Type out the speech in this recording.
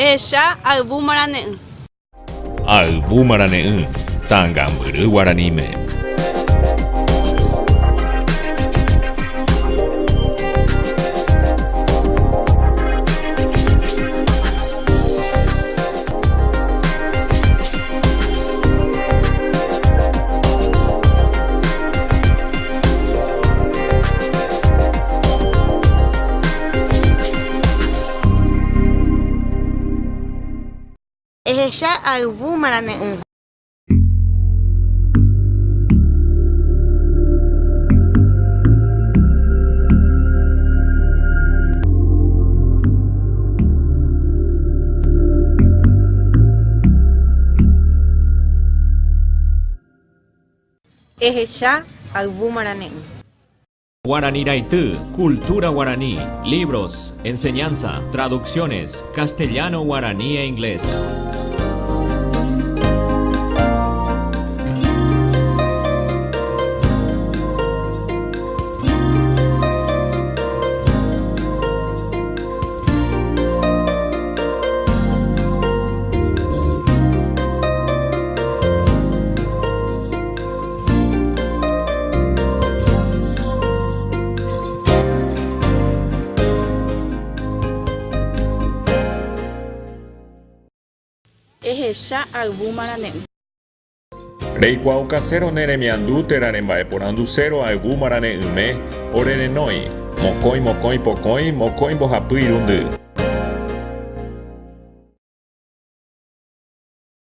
Ehecha ayvu marane'ỹ. Ayvu marane'ỹ Tãngambyry guaraníme. Ehecha ayvu marane'ỹ. Ehecha ayvu marane'ỹ. Guaraní Raitú, cultura guaraní, libros, enseñanza, traducciones, castellano, guaraní e inglés. Ehecha ayvu marane'ỹ. Reikuaa kasérone remiandu térã remba'eporandu ayvu marane'ỹme orerenói mokõi pokõi mokõi mbohapy irundy.